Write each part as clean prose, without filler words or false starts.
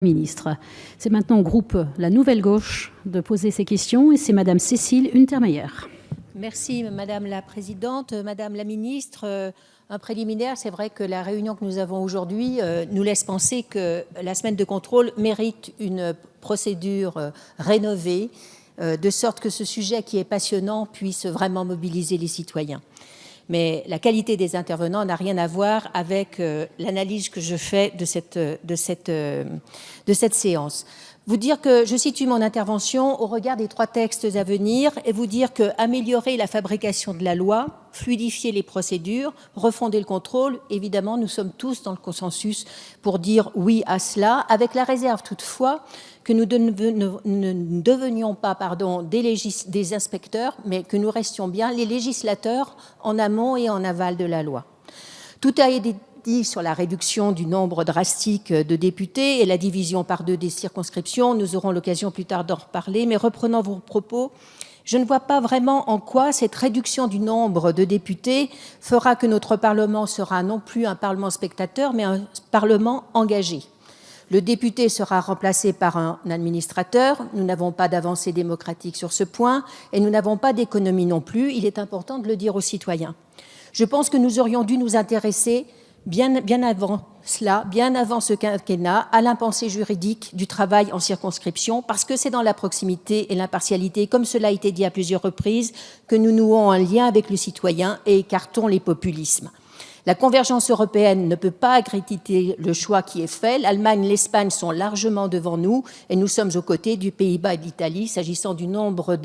Ministre. C'est maintenant au groupe La Nouvelle Gauche de poser ces questions et c'est Madame Cécile Untermaier. Merci Madame la Présidente. Madame la Ministre, un préliminaire, c'est vrai que la réunion que nous avons aujourd'hui nous laisse penser que la semaine de contrôle mérite une procédure rénovée, de sorte que ce sujet qui est passionnant puisse vraiment mobiliser les citoyens. Mais la qualité des intervenants n'a rien à voir avec l'analyse que je fais de cette séance. Vous dire que je situe mon intervention au regard des 3 textes à venir et vous dire qu'améliorer la fabrication de la loi, fluidifier les procédures, refonder le contrôle, évidemment, nous sommes tous dans le consensus pour dire oui à cela, avec la réserve toutefois que nous ne devenions pas des inspecteurs, mais que nous restions bien les législateurs en amont et en aval de la loi. Tout a été dit sur la réduction du nombre drastique de députés et la division par 2 des circonscriptions. Nous aurons l'occasion plus tard d'en reparler, mais reprenant vos propos, je ne vois pas vraiment en quoi cette réduction du nombre de députés fera que notre Parlement sera non plus un Parlement spectateur, mais un Parlement engagé. Le député sera remplacé par un administrateur. Nous n'avons pas d'avancée démocratique sur ce point et nous n'avons pas d'économie non plus. Il est important de le dire aux citoyens. Je pense que nous aurions dû nous intéresser bien avant cela, bien avant ce quinquennat, à l'impensé juridique du travail en circonscription, parce que c'est dans la proximité et l'impartialité, comme cela a été dit à plusieurs reprises, que nous nouons un lien avec le citoyen et écartons les populismes. La convergence européenne ne peut pas accréditer le choix qui est fait. L'Allemagne et l'Espagne sont largement devant nous et nous sommes aux côtés du Pays-Bas et de l'Italie s'agissant du nombre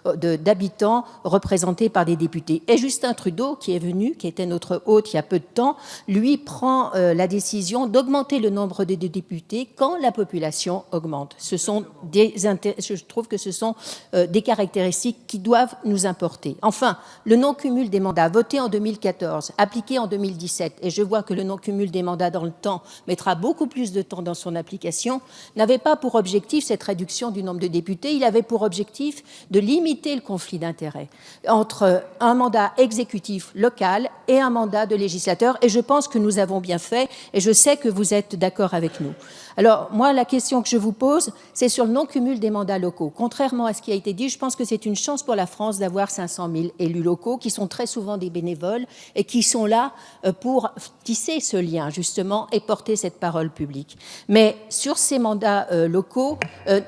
d'habitants représentés par des députés. Et Justin Trudeau, qui est venu, qui était notre hôte il y a peu de temps, lui prend la décision d'augmenter le nombre de députés quand la population augmente. Je trouve que ce sont des caractéristiques qui doivent nous importer. Enfin, le non-cumul des mandats voté en 2014, appliqué en 2017, et je vois que le non-cumul des mandats dans le temps mettra beaucoup plus de temps dans son application, n'avait pas pour objectif cette réduction du nombre de députés, il avait pour objectif de limiter le conflit d'intérêts entre un mandat exécutif local et un mandat de législateur, et je pense que nous avons bien fait, et je sais que vous êtes d'accord avec nous. Alors, moi, la question que je vous pose, c'est sur le non-cumul des mandats locaux. Contrairement à ce qui a été dit, je pense que c'est une chance pour la France d'avoir 500 000 élus locaux qui sont très souvent des bénévoles et qui sont là pour tisser ce lien, justement, et porter cette parole publique. Mais sur ces mandats locaux,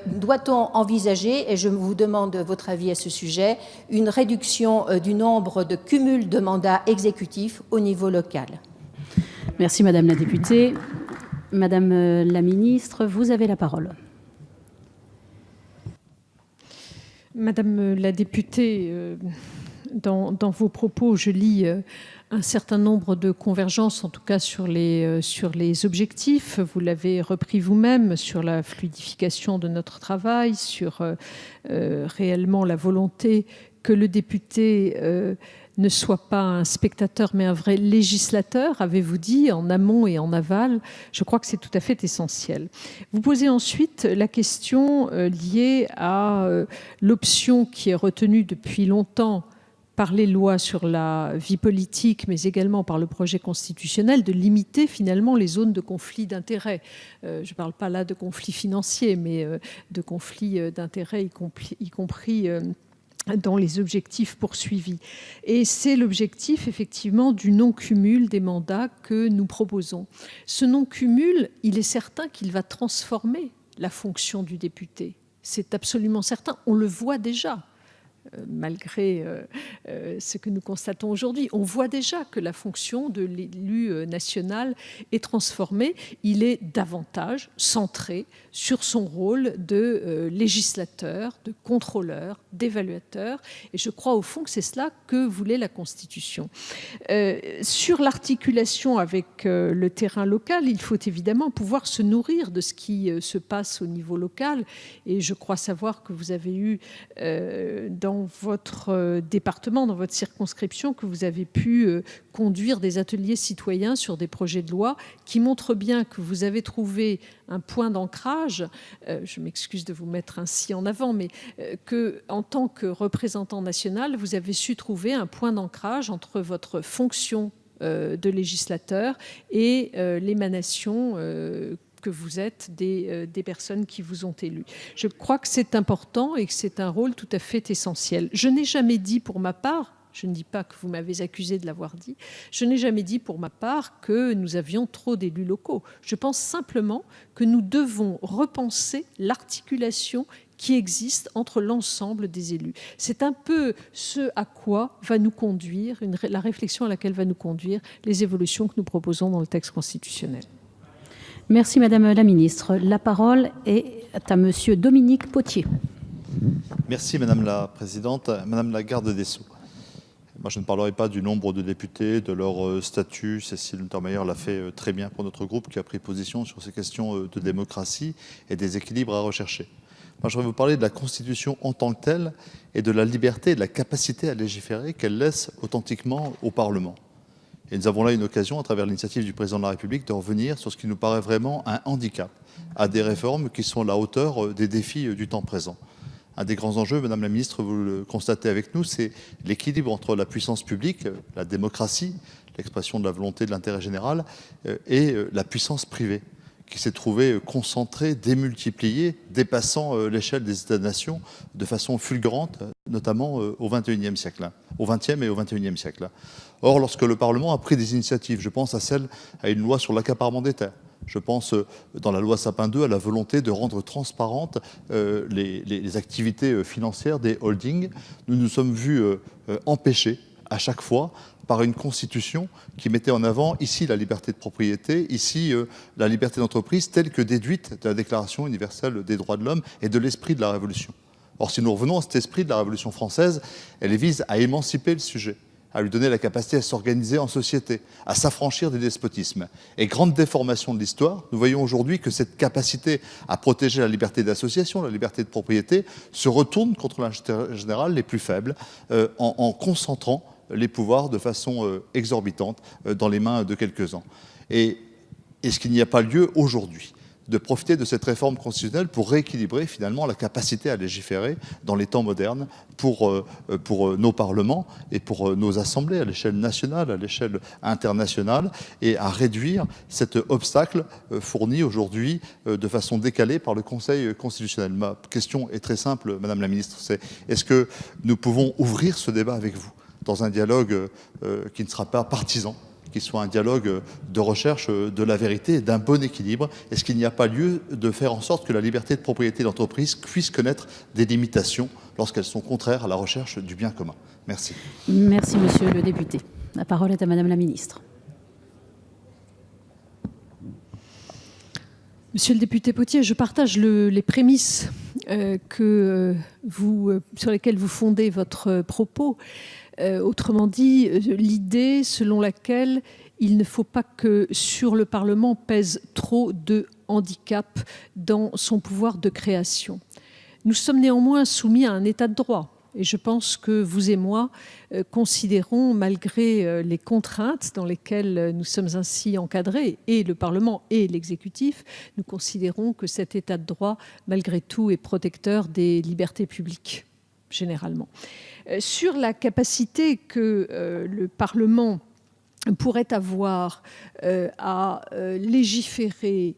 doit-on envisager, et je vous demande votre avis à ce sujet, une réduction du nombre de cumuls de mandats exécutifs au niveau local? Merci Madame la députée. Madame la Ministre, vous avez la parole. Madame la députée, dans vos propos, je lis un certain nombre de convergences, en tout cas sur les objectifs. Vous l'avez repris vous-même sur la fluidification de notre travail, sur réellement la volonté que le député ne soit pas un spectateur mais un vrai législateur, avez-vous dit, en amont et en aval. Je crois que c'est tout à fait essentiel. Vous posez ensuite la question liée à l'option qui est retenue depuis longtemps par les lois sur la vie politique, mais également par le projet constitutionnel, de limiter finalement les zones de conflit d'intérêts. Je ne parle pas là de conflits financiers, mais de conflits d'intérêts, y compris dans les objectifs poursuivis. Et c'est l'objectif, effectivement, du non-cumul des mandats que nous proposons. Ce non-cumul, il est certain qu'il va transformer la fonction du député. C'est absolument certain. On le voit déjà. Malgré ce que nous constatons aujourd'hui, on voit déjà que la fonction de l'élu national est transformée. Il est davantage centré sur son rôle de législateur, de contrôleur, d'évaluateur. Et je crois au fond que c'est cela que voulait la Constitution. Sur l'articulation avec le terrain local, il faut évidemment pouvoir se nourrir de ce qui se passe au niveau local. Et je crois savoir que vous avez eu dans votre département, dans votre circonscription, que vous avez pu conduire des ateliers citoyens sur des projets de loi qui montrent bien que vous avez trouvé un point d'ancrage. Je m'excuse de vous mettre ainsi en avant, mais que, en tant que représentant national, vous avez su trouver un point d'ancrage entre votre fonction de législateur et l'émanation que vous êtes des personnes qui vous ont élu. Je crois que c'est important et que c'est un rôle tout à fait essentiel. Je n'ai jamais dit pour ma part, je ne dis pas que vous m'avez accusé de l'avoir dit, je n'ai jamais dit pour ma part que nous avions trop d'élus locaux. Je pense simplement que nous devons repenser l'articulation qui existe entre l'ensemble des élus. C'est un peu ce à quoi va nous conduire, la réflexion à laquelle va nous conduire les évolutions que nous proposons dans le texte constitutionnel. Merci Madame la Ministre. La parole est à Monsieur Dominique Potier. Merci Madame la Présidente. Madame la Garde des Sceaux. Moi, je ne parlerai pas du nombre de députés, de leur statut. Cécile Untermaier l'a fait très bien pour notre groupe qui a pris position sur ces questions de démocratie et des équilibres à rechercher. Moi, je vais vous parler de la Constitution en tant que telle et de la liberté et de la capacité à légiférer qu'elle laisse authentiquement au Parlement. Et nous avons là une occasion, à travers l'initiative du Président de la République, de revenir sur ce qui nous paraît vraiment un handicap, à des réformes qui sont à la hauteur des défis du temps présent. Un des grands enjeux, Madame la Ministre, vous le constatez avec nous, c'est l'équilibre entre la puissance publique, la démocratie, l'expression de la volonté de l'intérêt général, et la puissance privée, qui s'est trouvée concentrée, démultipliée, dépassant l'échelle des États-nations de façon fulgurante, notamment au XXIe siècle, au XXe et au XXIe siècle. Or, lorsque le Parlement a pris des initiatives, je pense à une loi sur l'accaparement des terres, je pense, dans la loi Sapin II, à la volonté de rendre transparentes les activités financières des holdings. Nous nous sommes vus empêchés à chaque fois par une constitution qui mettait en avant ici la liberté de propriété, ici la liberté d'entreprise telle que déduite de la Déclaration universelle des droits de l'homme et de l'esprit de la Révolution. Or, si nous revenons à cet esprit de la Révolution française, elle vise à émanciper le sujet, à lui donner la capacité à s'organiser en société, à s'affranchir des despotismes. Et grande déformation de l'histoire, nous voyons aujourd'hui que cette capacité à protéger la liberté d'association, la liberté de propriété, se retourne contre l'intérêt général les plus faibles en concentrant les pouvoirs de façon exorbitante dans les mains de quelques-uns. Et est-ce qu'il n'y a pas lieu aujourd'hui de profiter de cette réforme constitutionnelle pour rééquilibrer finalement la capacité à légiférer dans les temps modernes pour nos parlements et pour nos assemblées à l'échelle nationale, à l'échelle internationale, et à réduire cet obstacle fourni aujourd'hui de façon décalée par le Conseil constitutionnel. Ma question est très simple, Madame la Ministre, c'est est-ce que nous pouvons ouvrir ce débat avec vous dans un dialogue qui ne sera pas partisan, qui soit un dialogue de recherche de la vérité et d'un bon équilibre? Est-ce qu'il n'y a pas lieu de faire en sorte que la liberté de propriété d'entreprise puisse connaître des limitations lorsqu'elles sont contraires à la recherche du bien commun? Merci. Merci, Monsieur le député. La parole est à Madame la Ministre. Monsieur le député Potier, je partage les prémices sur lesquelles vous fondez votre propos. Autrement dit, l'idée selon laquelle il ne faut pas que sur le Parlement pèse trop de handicap dans son pouvoir de création. Nous sommes néanmoins soumis à un état de droit. Et je pense que vous et moi considérons, malgré les contraintes dans lesquelles nous sommes ainsi encadrés, et le Parlement et l'exécutif, nous considérons que cet état de droit, malgré tout, est protecteur des libertés publiques, généralement. Sur la capacité que le Parlement pourrait avoir à légiférer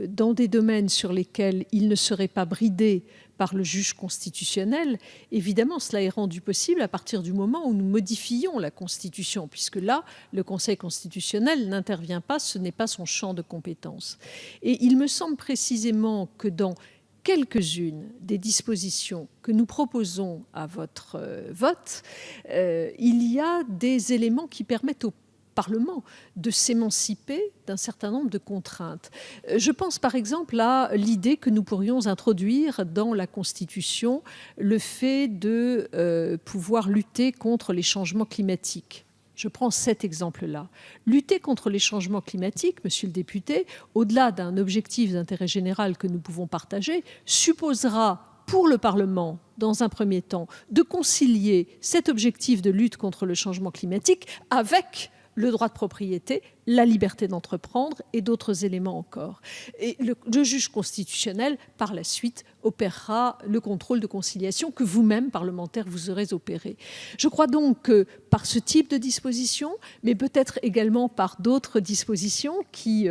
dans des domaines sur lesquels il ne serait pas bridé par le juge constitutionnel, évidemment, cela est rendu possible à partir du moment où nous modifions la Constitution, puisque là, le Conseil constitutionnel n'intervient pas, ce n'est pas son champ de compétence. Et il me semble précisément que dans quelques-unes des dispositions que nous proposons à votre vote, il y a des éléments qui permettent au Parlement de s'émanciper d'un certain nombre de contraintes. Je pense par exemple à l'idée que nous pourrions introduire dans la Constitution le fait de pouvoir lutter contre les changements climatiques. Je prends cet exemple-là. Lutter contre les changements climatiques, monsieur le député, au-delà d'un objectif d'intérêt général que nous pouvons partager, supposera pour le Parlement, dans un premier temps, de concilier cet objectif de lutte contre le changement climatique avec le droit de propriété la liberté d'entreprendre et d'autres éléments encore. Et le juge constitutionnel, par la suite, opérera le contrôle de conciliation que vous-même, parlementaire, vous aurez opéré. Je crois donc que par ce type de disposition, mais peut-être également par d'autres dispositions qui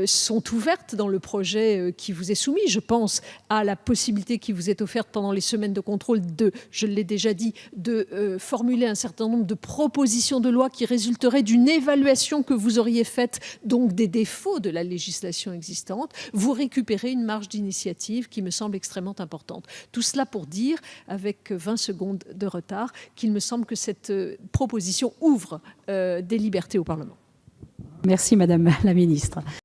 sont ouvertes dans le projet qui vous est soumis, je pense à la possibilité qui vous est offerte pendant les semaines de contrôle je l'ai déjà dit, de formuler un certain nombre de propositions de loi qui résulteraient d'une évaluation que vous auriez faite, donc des défauts de la législation existante, vous récupérez une marge d'initiative qui me semble extrêmement importante. Tout cela pour dire, avec 20 secondes de retard, qu'il me semble que cette proposition ouvre des libertés au Parlement. Merci Madame la Ministre.